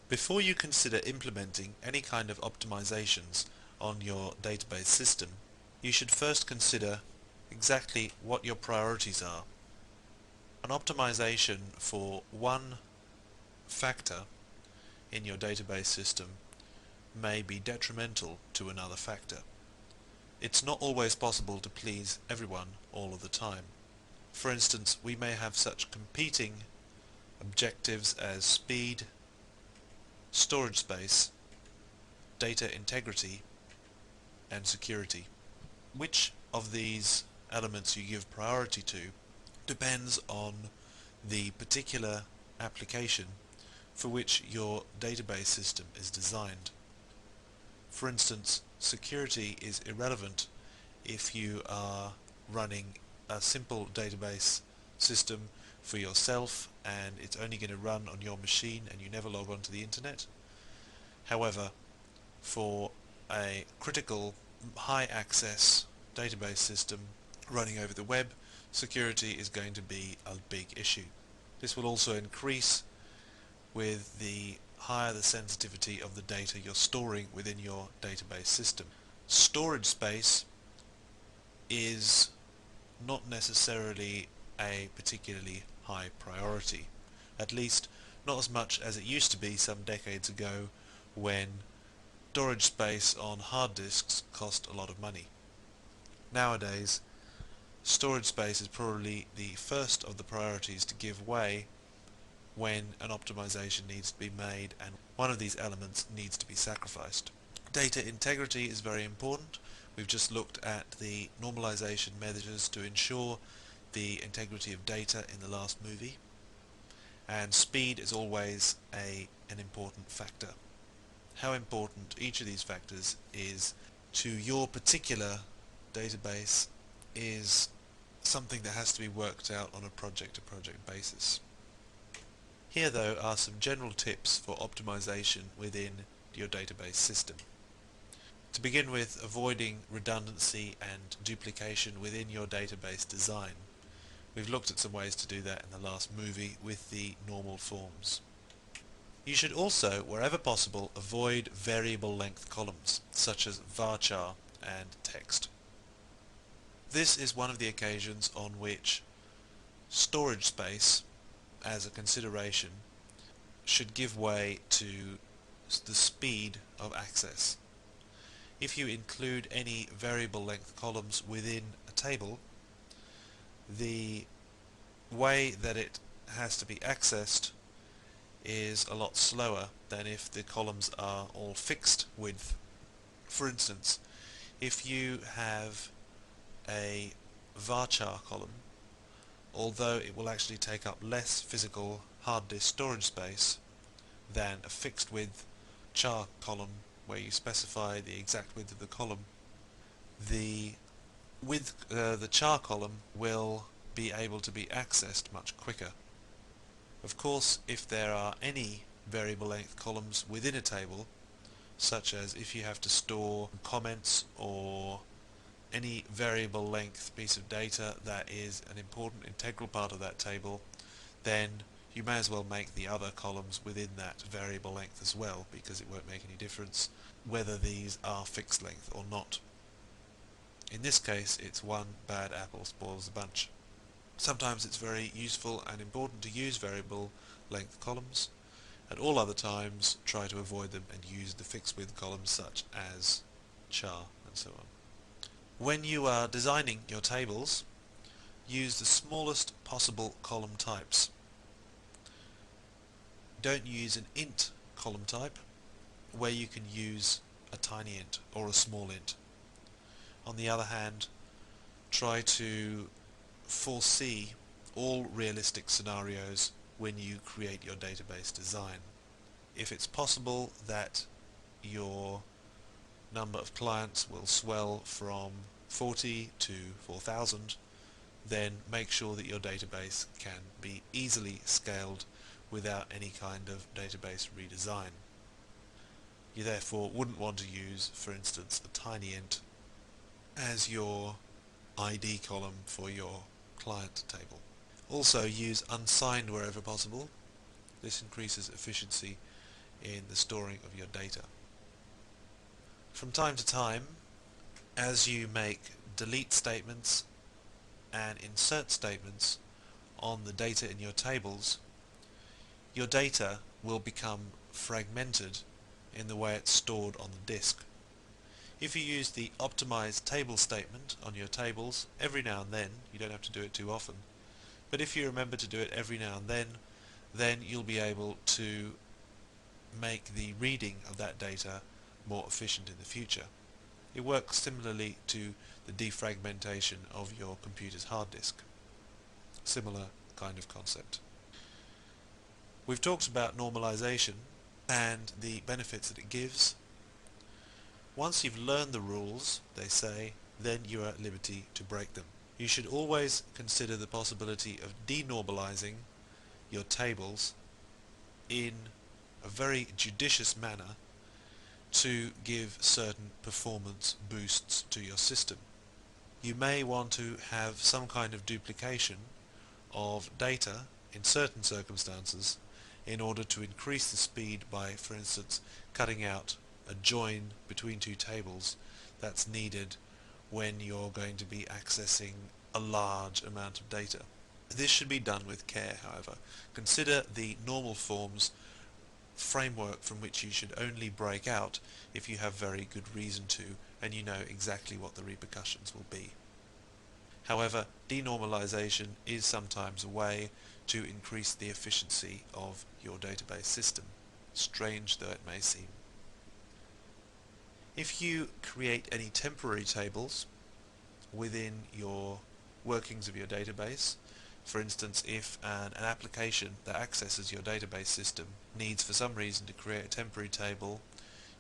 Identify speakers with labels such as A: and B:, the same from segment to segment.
A: Before you consider implementing any kind of optimizations on your database system, you should first consider exactly what your priorities are. An optimization for one factor in your database system may be detrimental to another factor. It's not always possible to please everyone all of the time. For instance, we may have such competing objectives as speed, storage space, data integrity, and security. Which of these elements you give priority to depends on the particular application for which your database system is designed. For instance, security is irrelevant if you are running a simple database system for yourself and it's only going to run on your machine and you never log on to the internet. However, for a critical high access database system running over the web, security is going to be a big issue. This will also increase with the higher the sensitivity of the data you're storing within your database system. Storage space is not necessarily a particularly high priority, at least not as much as it used to be some decades ago when storage space on hard disks cost a lot of money. Nowadays, storage space is probably the first of the priorities to give way when an optimization needs to be made and one of these elements needs to be sacrificed. Data integrity is very important. We've just looked at the normalization measures to ensure the integrity of data in the last movie, and speed is always an important factor. How important each of these factors is to your particular database is something that has to be worked out on a project-to-project basis. Here, though, are some general tips for optimization within your database system. To begin with, avoiding redundancy and duplication within your database design. We've looked at some ways to do that in the last movie with the normal forms. You should also, wherever possible, avoid variable length columns, such as varchar and text. This is one of the occasions on which storage space, as a consideration, should give way to the speed of access. If you include any variable length columns within a table, the way that it has to be accessed is a lot slower than if the columns are all fixed width. For instance, if you have a varchar column, although it will actually take up less physical hard disk storage space than a fixed width char column where you specify the exact width of the column, the char column will be able to be accessed much quicker. Of course, if there are any variable length columns within a table, such as if you have to store comments or any variable length piece of data that is an important integral part of that table, then you may as well make the other columns within that variable length as well, because it won't make any difference whether these are fixed length or not. In this case, it's one bad apple spoils the bunch. Sometimes it's very useful and important to use variable length columns. At all other times, try to avoid them and use the fixed width columns such as char and so on. When you are designing your tables, use the smallest possible column types. Don't use an int column type where you can use a tiny int or a small int. On the other hand, try to foresee all realistic scenarios when you create your database design. If it's possible that your number of clients will swell from 40 to 4,000, then make sure that your database can be easily scaled without any kind of database redesign. You therefore wouldn't want to use, for instance, a tiny int as your ID column for your client table. Also use unsigned wherever possible. This increases efficiency in the storing of your data. From time to time, as you make delete statements and insert statements on the data in your tables, your data will become fragmented in the way it's stored on the disk. If you use the optimize table statement on your tables every now and then, you don't have to do it too often, but if you remember to do it every now and then you'll be able to make the reading of that data more efficient in the future. It works similarly to the defragmentation of your computer's hard disk. Similar kind of concept. We've talked about normalization and the benefits that it gives. Once you've learned the rules, they say, then you are at liberty to break them. You should always consider the possibility of denormalizing your tables in a very judicious manner to give certain performance boosts to your system. You may want to have some kind of duplication of data in certain circumstances in order to increase the speed by, for instance, cutting out a join between two tables that's needed when you're going to be accessing a large amount of data. This should be done with care, however. Consider the normal forms framework from which you should only break out if you have very good reason to and you know exactly what the repercussions will be. However, denormalization is sometimes a way to increase the efficiency of your database system, strange though it may seem. If you create any temporary tables within your workings of your database, for instance, if an application that accesses your database system needs for some reason to create a temporary table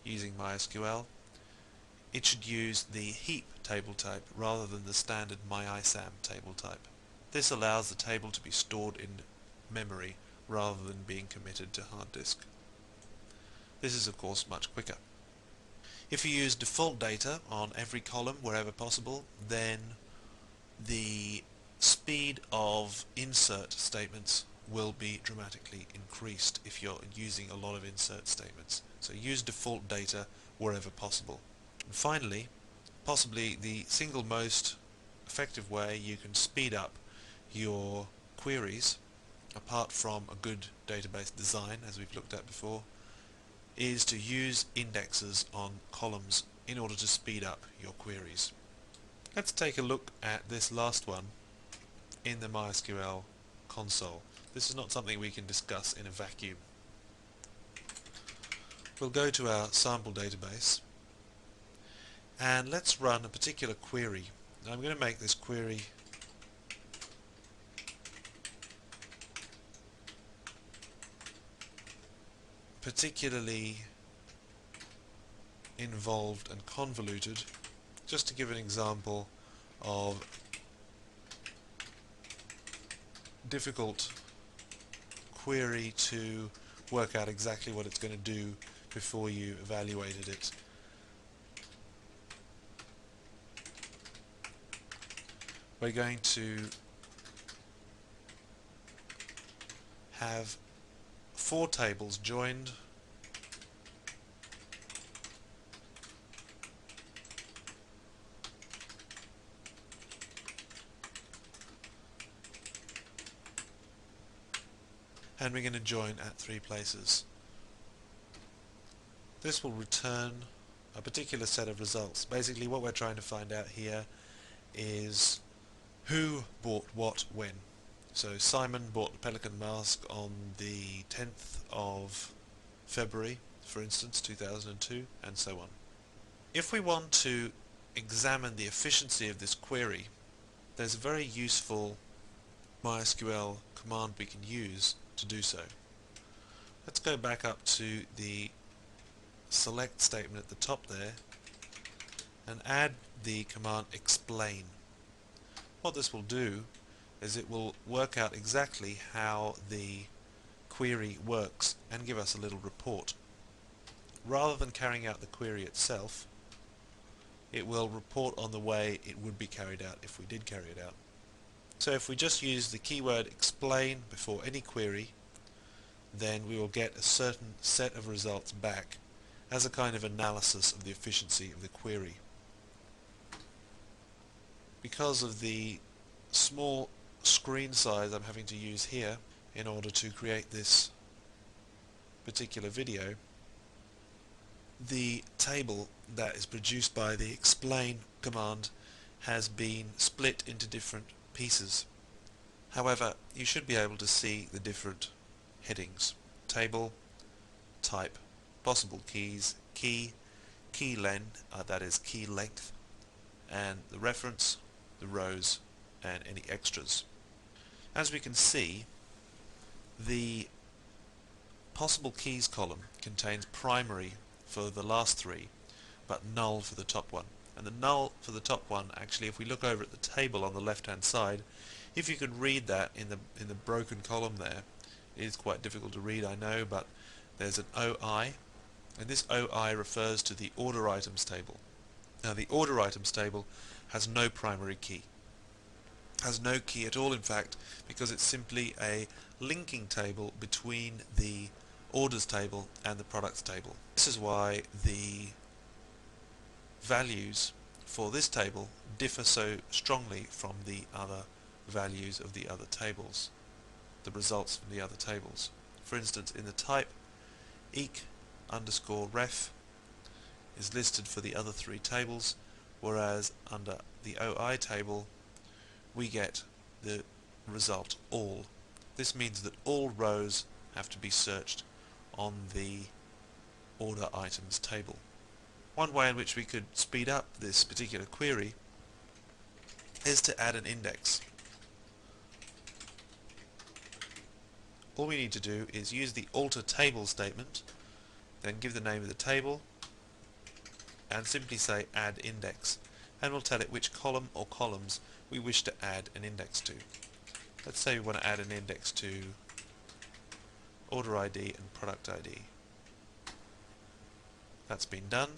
A: using MySQL, it should use the heap table type rather than the standard myISAM table type. This allows the table to be stored in memory rather than being committed to hard disk. This is of course much quicker. If you use default data on every column wherever possible, then the speed of insert statements will be dramatically increased if you're using a lot of insert statements. So use default data wherever possible. And finally, possibly the single most effective way you can speed up your queries, apart from a good database design as we've looked at before, is to use indexes on columns in order to speed up your queries. Let's take a look at this last one in the MySQL console. This is not something we can discuss in a vacuum. We'll go to our sample database and let's run a particular query. Now I'm going to make this query particularly involved and convoluted, just to give an example of difficult query to work out exactly what it's going to do before you evaluated it. We're going to have 4 tables joined and we're going to join at 3 places. This will return a particular set of results. Basically what we're trying to find out here is who bought what when. So Simon bought the Pelican mask on the 10th of February, for instance, 2002, and so on. If we want to examine the efficiency of this query, there's a very useful MySQL command we can use to do so. Let's go back up to the select statement at the top there and add the command explain. What this will do is it will work out exactly how the query works and give us a little report. Rather than carrying out the query itself, it will report on the way it would be carried out if we did carry it out. So if we just use the keyword explain before any query, then we will get a certain set of results back as a kind of analysis of the efficiency of the query. Because of the small screen size I'm having to use here in order to create this particular video, the table that is produced by the explain command has been split into different pieces. However, you should be able to see the different headings: table, type, possible keys, key len, that is key length, and the reference, the rows, and any extras. As we can see, the possible keys column contains primary for the last three, but null for the top one. And the null for the top one, actually, if we look over at the table on the left hand side, if you could read that in the broken column there, it is quite difficult to read, I know, but there's an OI, and this OI refers to the order items table. Now the order items table has no primary key. Has no key at all, in fact, because it's simply a linking table between the orders table and the products table. This is why the values for this table differ so strongly from the other values of the other tables, the results from the other tables. For instance, in the type, eq_ref is listed for the other three tables, whereas under the OI table we get the result all. This means that all rows have to be searched on the order items table. One way in which we could speed up this particular query is to add an index. All we need to do is use the alter table statement, then give the name of the table, and simply say add index, and we'll tell it which column or columns we wish to add an index to. Let's say we want to add an index to order ID and product ID. That's been done.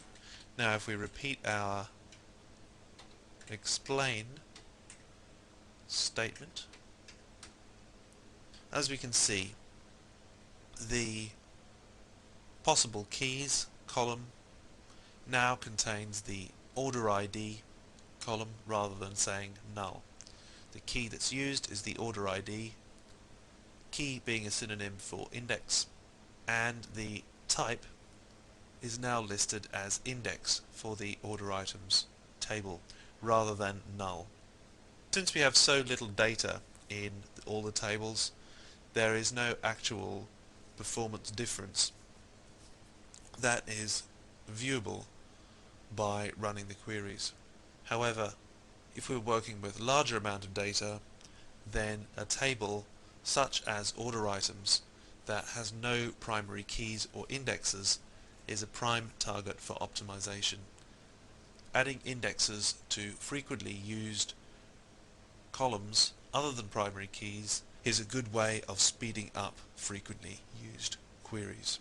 A: Now if we repeat our explain statement, as we can see, the possible keys column now contains the order ID column rather than saying null. The key that's used is the order ID, key being a synonym for index, and the type is now listed as index for the order items table rather than null. Since we have so little data in all the tables, there is no actual performance difference that is viewable by running the queries. However, if we're working with larger amount of data, then a table such as order items that has no primary keys or indexes is a prime target for optimization. Adding indexes to frequently used columns other than primary keys is a good way of speeding up frequently used queries.